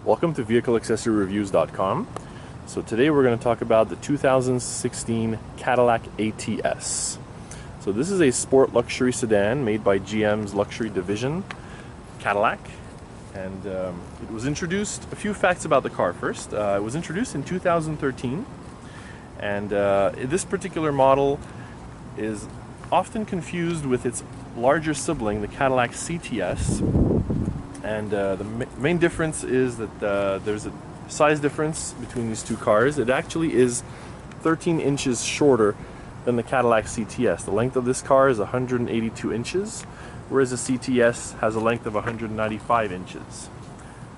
Welcome to vehicleaccessoryreviews.com. So today we're going to talk about the 2016 Cadillac ATS. So this is a sport luxury sedan made by GM's luxury division, Cadillac. And it was introduced, a few facts about the car first. It was introduced in 2013. And this particular model is often confused with its larger sibling, the Cadillac CTS. And the main difference is that there's a size difference between these two cars. It actually is 13 inches shorter than the Cadillac CTS. The length of this car is 182 inches, whereas the CTS has a length of 195 inches.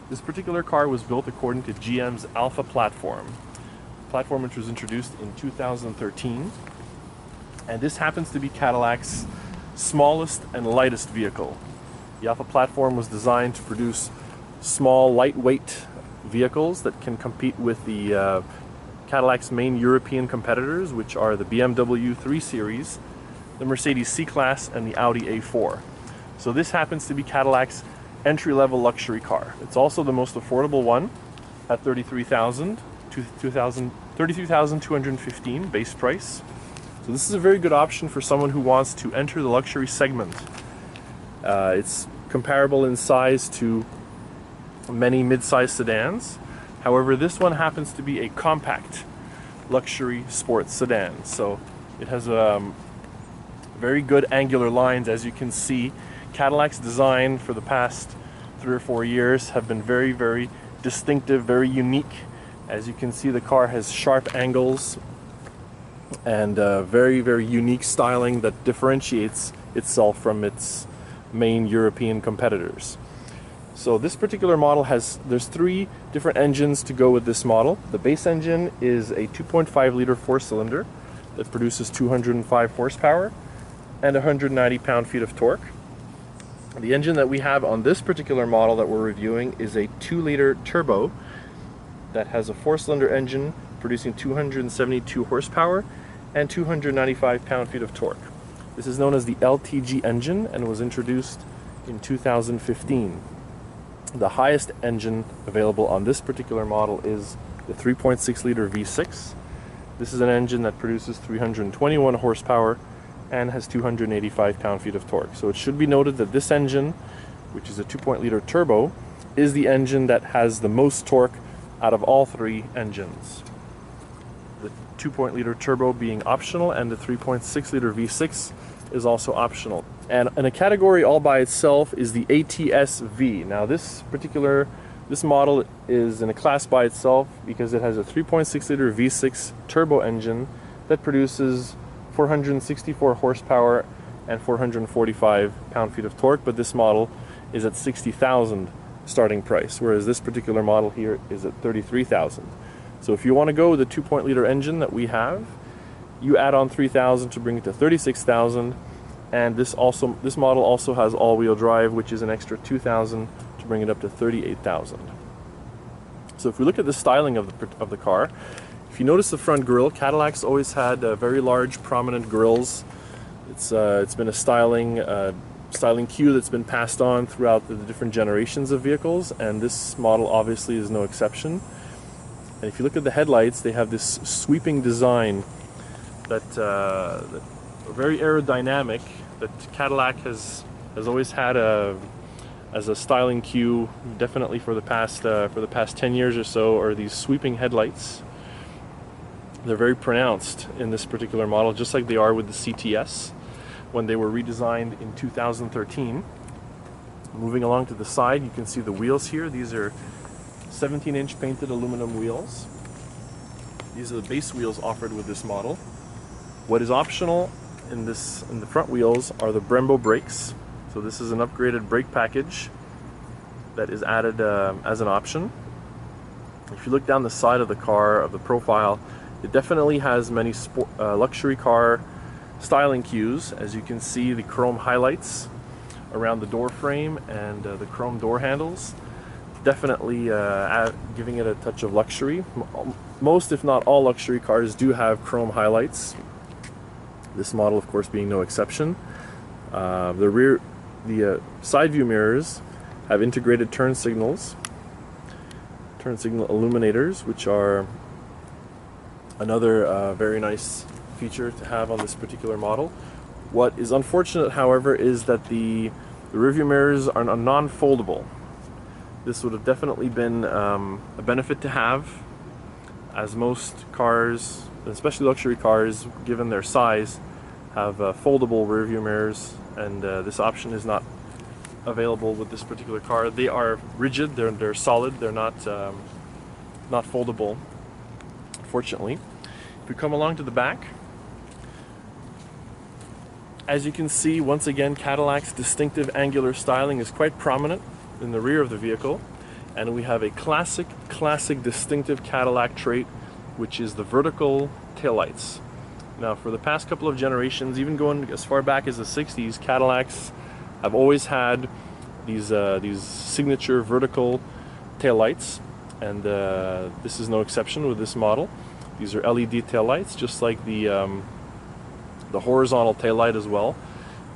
This particular car was built according to GM's Alpha platform, which was introduced in 2013. And this happens to be Cadillac's smallest and lightest vehicle. The Alpha platform was designed to produce small, lightweight vehicles that can compete with the Cadillac's main European competitors, which are the BMW 3 Series, the Mercedes C-Class, and the Audi A4. So this happens to be Cadillac's entry-level luxury car. It's also the most affordable one at $33,215 base price. So this is a very good option for someone who wants to enter the luxury segment. It's comparable in size to many mid-size sedans. However, this one happens to be a compact luxury sports sedan. So it has very good angular lines, as you can see. Cadillac's design for the past 3 or 4 years have been very, very distinctive, very unique. As you can see, the car has sharp angles and very, very unique styling that differentiates itself from its main European competitors. So this particular model there's 3 different engines to go with this model. The base engine is a 2.5 liter 4-cylinder that produces 205 horsepower and 190 pound-feet of torque. The engine that we have on this particular model that we're reviewing is a 2-liter turbo that has a 4-cylinder engine producing 272 horsepower and 295 pound-feet of torque. This is known as the LTG engine and was introduced in 2015. The highest engine available on this particular model is the 3.6 liter V6. This is an engine that produces 321 horsepower and has 285 pound-feet of torque. So it should be noted that this engine, which is a 2.liter turbo, is the engine that has the most torque out of all 3 engines. The 2.liter turbo being optional, and the 3.6 liter V6 is also optional. And in a category all by itself is the ATS V. Now this model is in a class by itself because it has a 3.6 liter V6 turbo engine that produces 464 horsepower and 445 pound-feet of torque, but this model is at $60,000 starting price, whereas this particular model here is at $33,000. So if you want to go with the 2.liter engine that we have, you add on $3,000 to bring it to $36,000, and this model also has all-wheel drive, which is an extra $2,000 to bring it up to $38,000. So if we look at the styling of the car, if you notice the front grille, Cadillac's always had very large, prominent grilles. It's been a styling cue that's been passed on throughout the different generations of vehicles, and this model obviously is no exception. And if you look at the headlights, they have this sweeping design that very aerodynamic, that Cadillac has always had as a styling cue, definitely for the past 10 years or so, are these sweeping headlights. They're very pronounced in this particular model, just like they are with the CTS when they were redesigned in 2013. Moving along to the side, you can see the wheels here. These are 17-inch painted aluminum wheels. These are the base wheels offered with this model. What is optional in the front wheels are the Brembo brakes. So this is an upgraded brake package that is added as an option. If you look down the side of the car, of the profile, it definitely has many luxury car styling cues. As you can see, the chrome highlights around the door frame and the chrome door handles, definitely giving it a touch of luxury. Most, if not all, luxury cars do have chrome highlights. This model, of course, being no exception. The side view mirrors have integrated turn signals. turn signal illuminators, which are another very nice feature to have on this particular model. What is unfortunate, however, is that the rearview mirrors are non-foldable. This would have definitely been a benefit to have, as most cars, especially luxury cars, given their size, have foldable rearview mirrors, and this option is not available with this particular car. They are rigid, they're solid, they're not foldable, unfortunately. If we come along to the back, as you can see, once again, Cadillac's distinctive angular styling is quite prominent in the rear of the vehicle, and we have a classic distinctive Cadillac trait, which is the vertical taillights. Now, for the past couple of generations, even going as far back as the 60s, Cadillacs have always had these signature vertical taillights, and this is no exception with this model. These are LED taillights, just like the horizontal taillight as well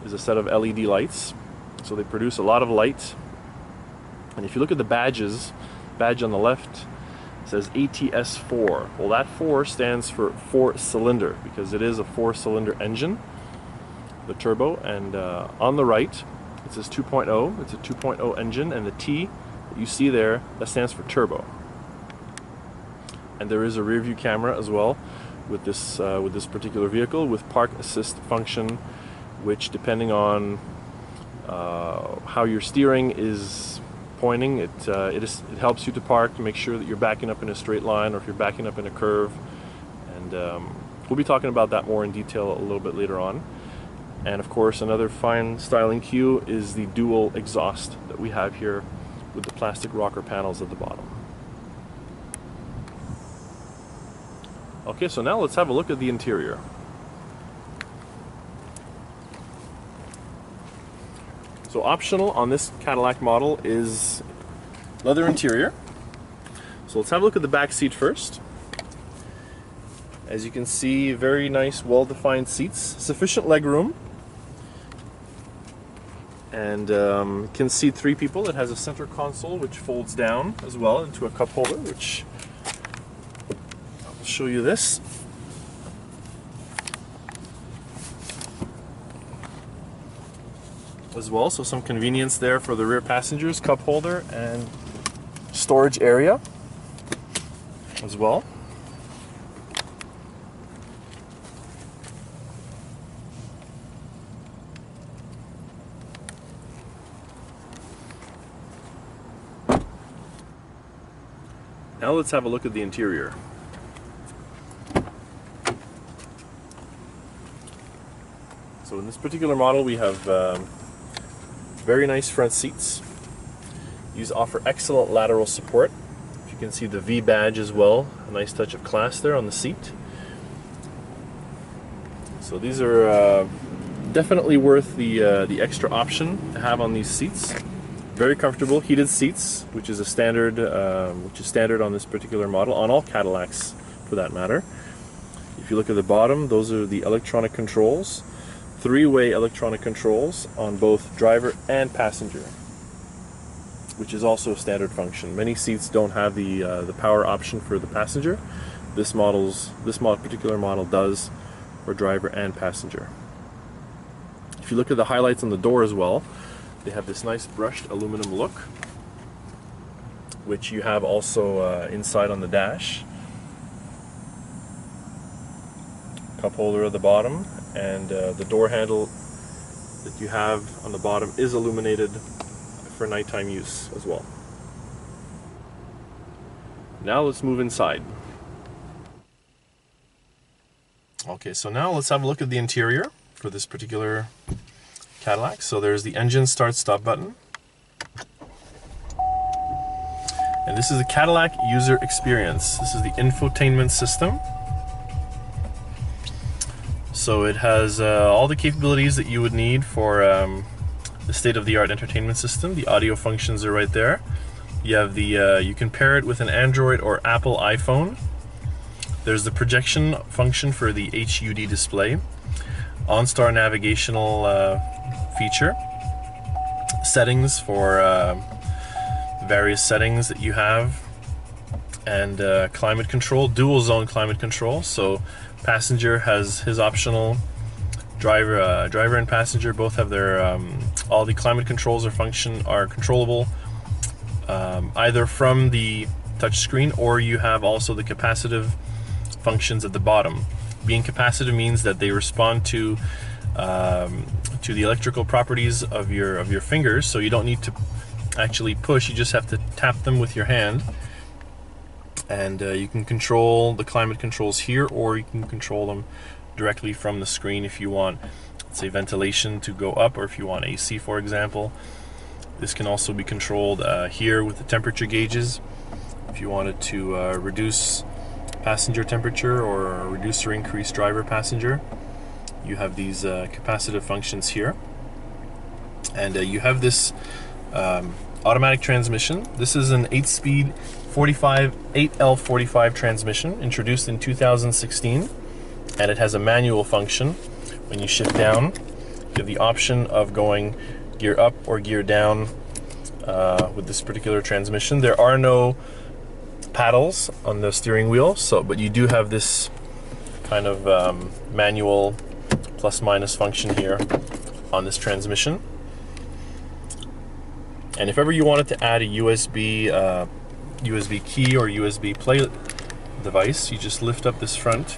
is a set of LED lights. So they produce a lot of light. And if you look at the badges, badge on the left says ATS 4. Well, that 4 stands for 4-cylinder, because it is a 4-cylinder engine, the turbo. And on the right, it says 2.0. It's a 2.0 engine, and the T that you see there, that stands for turbo. And there is a rear view camera as well with this particular vehicle, with park assist function, which, depending on how your steering is pointing, it helps you to park, to make sure that you're backing up in a straight line, or if you're backing up in a curve. And we'll be talking about that more in detail a little bit later on. And of course, another fine styling cue is the dual exhaust that we have here with the plastic rocker panels at the bottom. Okay, so now let's have a look at the interior. So optional on this Cadillac model is leather interior. So let's have a look at the back seat first. As you can see, very nice, well-defined seats, sufficient leg room, and can seat 3 people. It has a center console which folds down as well into a cup holder, which I'll show you this. As well, so some convenience there for the rear passengers, cup holder and storage area as well. Now let's have a look at the interior. So in this particular model, we have very nice front seats. These offer excellent lateral support. If you can see the V badge as well, a nice touch of class there on the seat. So these are definitely worth the extra option to have on these seats. Very comfortable, heated seats, which is a standard, standard on this particular model, on all Cadillacs for that matter. If you look at the bottom, those are the electronic controls. 3-way electronic controls on both driver and passenger, which is also a standard function. Many seats don't have the power option for the passenger. This particular model does for driver and passenger. If you look at the highlights on the door as well, they have this nice brushed aluminum look, which you have also inside on the dash. Cup holder at the bottom, and the door handle that you have on the bottom is illuminated for nighttime use as well. Now let's move inside. Okay, so now let's have a look at the interior for this particular Cadillac. So there's the engine start-stop button. And this is the Cadillac user experience. This is the infotainment system. So it has all the capabilities that you would need for the state-of-the-art entertainment system. The audio functions are right there. You have the you can pair it with an Android or Apple iPhone. There's the projection function for the HUD display. OnStar navigational feature. Settings for various settings that you have and climate control, dual zone climate control. So passenger has his optional, driver and passenger both have their all the climate controls are controllable either from the touch screen, or you have also the capacitive functions at the bottom. Being capacitive means that they respond to the electrical properties of your fingers, so you don't need to actually push, you just have to tap them with your hand, and you can control the climate controls here, or you can control them directly from the screen if you want, say, ventilation to go up, or if you want AC, for example. This can also be controlled here with the temperature gauges. If you wanted to reduce passenger temperature or reduce or increase driver passenger, you have these capacitive functions here. And you have this automatic transmission. This is an 8-speed 8L45 transmission introduced in 2016, and it has a manual function. When you shift down, you have the option of going gear up or gear down with this particular transmission. There are no paddles on the steering wheel, but you do have this kind of manual plus minus function here on this transmission. And if ever you wanted to add a USB key or USB play device, you just lift up this front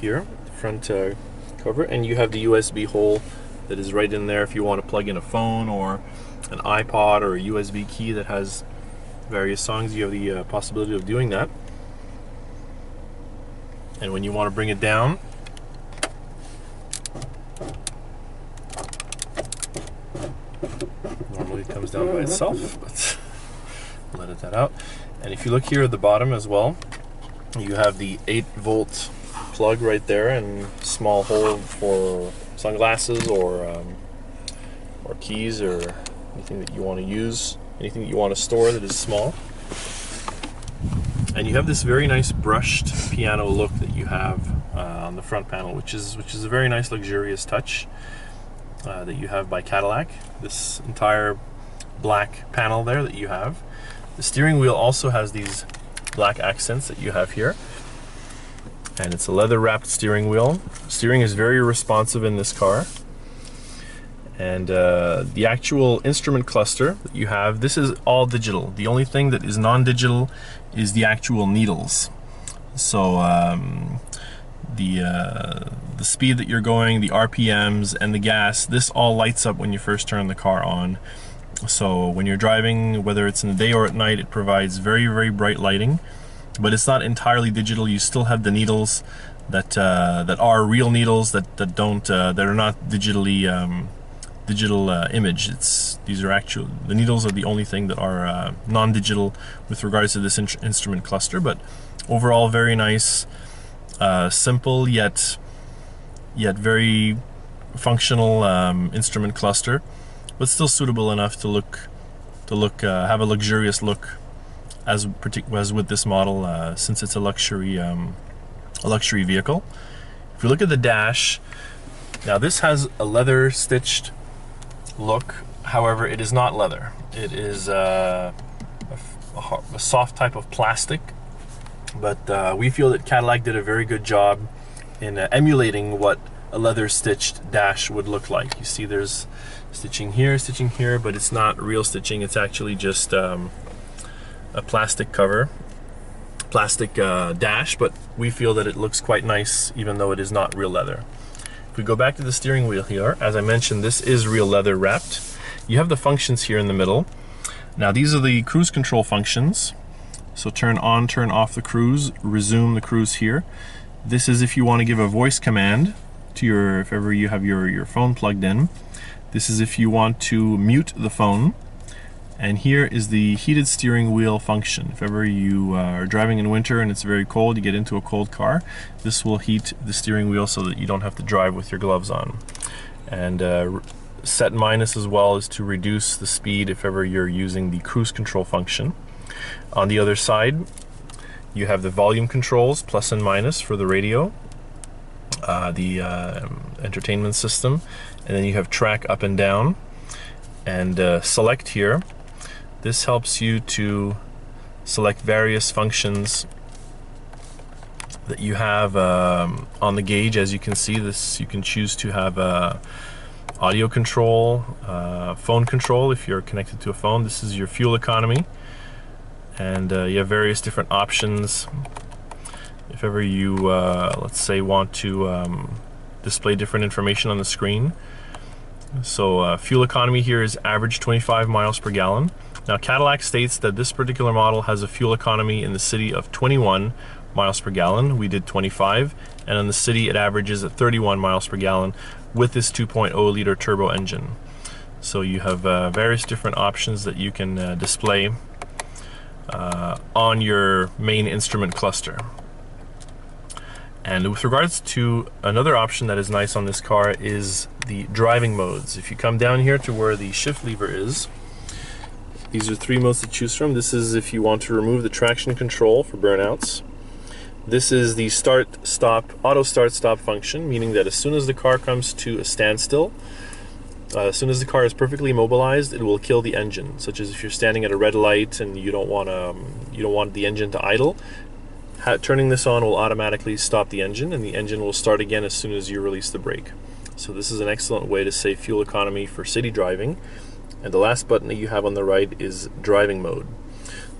here, the front cover, and you have the USB hole that is right in there if you want to plug in a phone or an iPod or a USB key that has various songs. You have the possibility of doing that. And when you want to bring it down, normally it comes down by itself, but let it that out. And if you look here at the bottom as well, you have the 8-volt plug right there, and small hole for sunglasses or keys or anything that you want to use, anything that you want to store that is small. And you have this very nice brushed piano look that you have on the front panel, which is a very nice luxurious touch that you have by Cadillac. This entire black panel there that you have. The steering wheel also has these black accents that you have here, and it's a leather wrapped steering wheel. Steering is very responsive in this car. And the actual instrument cluster that you have, this is all digital. The only thing that is non-digital is the actual needles. So the speed that you're going, the RPMs, and the gas, this all lights up when you first turn the car on. So when you're driving, whether it's in the day or at night, it provides very, very bright lighting. But it's not entirely digital. You still have the needles that are real needles that are not digitally digital image. These are actual, the needles are the only thing that are non-digital with regards to this instrument cluster. But overall, very nice, simple yet very functional instrument cluster, but still suitable enough to have a luxurious look as with this model, since it's a luxury vehicle. If you look at the dash, now this has a leather stitched look. However, it is not leather. It is a soft type of plastic, but we feel that Cadillac did a very good job in emulating what a leather stitched dash would look like. You see there's stitching here, but it's not real stitching. It's actually just a plastic cover, plastic dash, but we feel that it looks quite nice even though it is not real leather. If we go back to the steering wheel here, as I mentioned, this is real leather wrapped. You have the functions here in the middle. Now these are the cruise control functions. So turn on, turn off the cruise, resume the cruise here. This is if you want to give a voice command to if ever you have your phone plugged in. This is if you want to mute the phone. And here is the heated steering wheel function. If ever you are driving in winter and it's very cold, you get into a cold car, this will heat the steering wheel so that you don't have to drive with your gloves on. And set minus as well is to reduce the speed if ever you're using the cruise control function. On the other side, you have the volume controls, plus and minus for the radio, the entertainment system, and then you have track up and down, and select here. This helps you to select various functions that you have on the gauge. As you can see, this you can choose to have audio control, phone control if you're connected to a phone. This is your fuel economy, and you have various different options if ever you let's say want to display different information on the screen. So fuel economy here is average 25 miles per gallon. Now Cadillac states that this particular model has a fuel economy in the city of 21 miles per gallon. We did 25, and in the city it averages at 31 miles per gallon with this 2.0 liter turbo engine. So you have various different options that you can display on your main instrument cluster. And with regards to another option that is nice on this car is the driving modes. If you come down here to where the shift lever is, these are 3 modes to choose from. This is if you want to remove the traction control for burnouts. This is the auto start stop function, meaning that as soon as the car comes to a standstill, as soon as the car is perfectly immobilized, it will kill the engine. Such as if you're standing at a red light and you don't want the engine to idle, turning this on will automatically stop the engine, and the engine will start again as soon as you release the brake. So this is an excellent way to save fuel economy for city driving. And the last button that you have on the right is driving mode.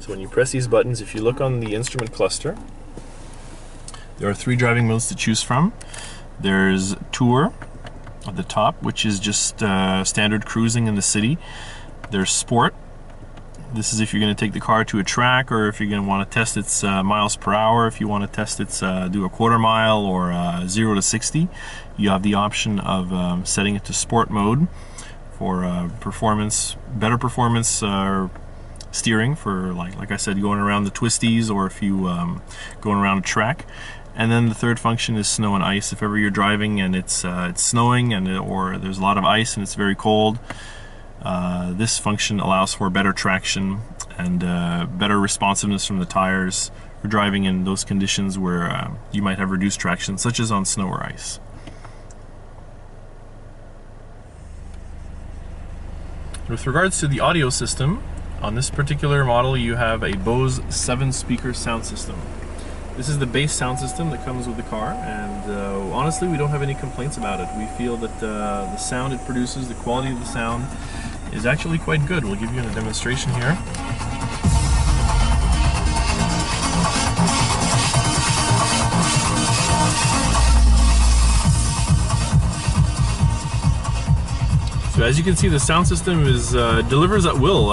So when you press these buttons, if you look on the instrument cluster, there are 3 driving modes to choose from. There's Tour at the top, which is just standard cruising in the city. There's Sport. This is if you're going to take the car to a track, or if you're going to want to test its miles per hour. If you want to test its do a quarter mile or 0 to 60, you have the option of setting it to Sport mode for better performance steering for like I said, going around the twisties, or if you going around a track. And then the third function is snow and ice. If ever you're driving and it's snowing or there's a lot of ice and it's very cold, this function allows for better traction and better responsiveness from the tires for driving in those conditions where you might have reduced traction, such as on snow or ice. With regards to the audio system, on this particular model you have a Bose 7-speaker sound system. This is the base sound system that comes with the car, and honestly we don't have any complaints about it. We feel that the sound it produces, the quality of the sound, is actually quite good. We'll give you a demonstration here. So as you can see, the sound system delivers at will.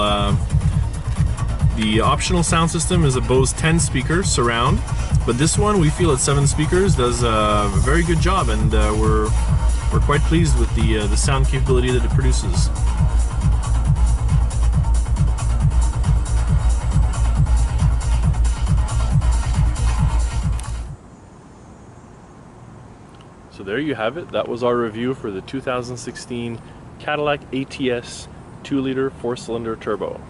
The optional sound system is a Bose 10-speaker surround, but this one, we feel at 7 speakers, does a very good job, and we're quite pleased with the sound capability that it produces. So there you have it. That was our review for the 2016 Cadillac ATS 2-liter 4-cylinder turbo.